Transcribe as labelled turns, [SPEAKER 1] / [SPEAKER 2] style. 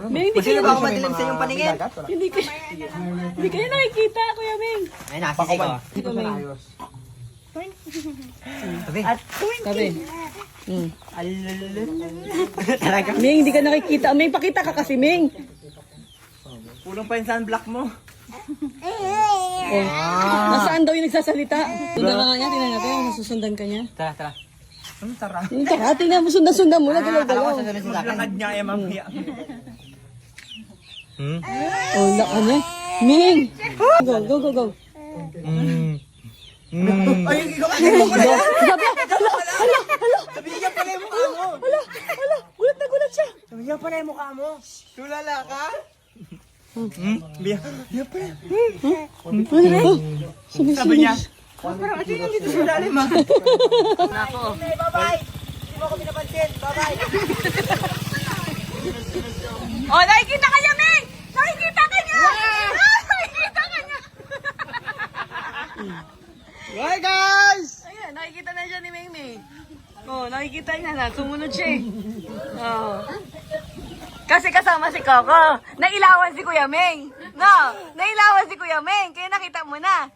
[SPEAKER 1] Ming, hindi
[SPEAKER 2] Sino
[SPEAKER 1] kayo,
[SPEAKER 2] ba ako madilim sa iyong paningin?
[SPEAKER 1] hindi kayo nakikita, Kuya Ming.
[SPEAKER 2] Ay, nakasisi ko.
[SPEAKER 1] Kuya Ming.
[SPEAKER 2] Sabi.
[SPEAKER 1] Sabi.
[SPEAKER 2] Talaga.
[SPEAKER 1] Ming, hindi ka nakikita. Ming, pakita ka kasi, Ming.
[SPEAKER 2] Pulong pa yung sunblock mo.
[SPEAKER 1] Oh. Nasaan daw yung nagsasalita? Sundan ka nga niya, tingnan natin. Nasusundan ka niya.
[SPEAKER 2] Tara, tara. Ano tara?
[SPEAKER 1] Tingnan mo, sundan mo. Nagalaw-galaw.
[SPEAKER 2] Maglakad niya ay mamaya.
[SPEAKER 1] Oh, laka niya. Ming! Go, go, go, go.
[SPEAKER 2] Ay, ikaw kasi mo ko na yan.
[SPEAKER 1] Sabi,
[SPEAKER 2] Sabi niya pala yung mukha mo.
[SPEAKER 1] gulat na gulat siya.
[SPEAKER 2] Sabi niya pala yung mukha mo. Tulala ka? Biya pala. Sabi niya. Parang ito yung dito sa lalim ah. Nako. Bye-bye. Hindi mo ako pinapansin. Bye-bye.
[SPEAKER 1] Oh, nakikita ka niya, Ming! Nakikita ka niya! Nakikita ka niya!
[SPEAKER 2] Bye guys!
[SPEAKER 1] Ayan, nakikita na siya ni Ming Ming. Oh, nakikita niya na. Sumunod siya eh. Oh. Kasi kasama si Coco. Nailawan si Kuya Ming. No, nailawan si Kuya Ming. Kaya nakita mo na.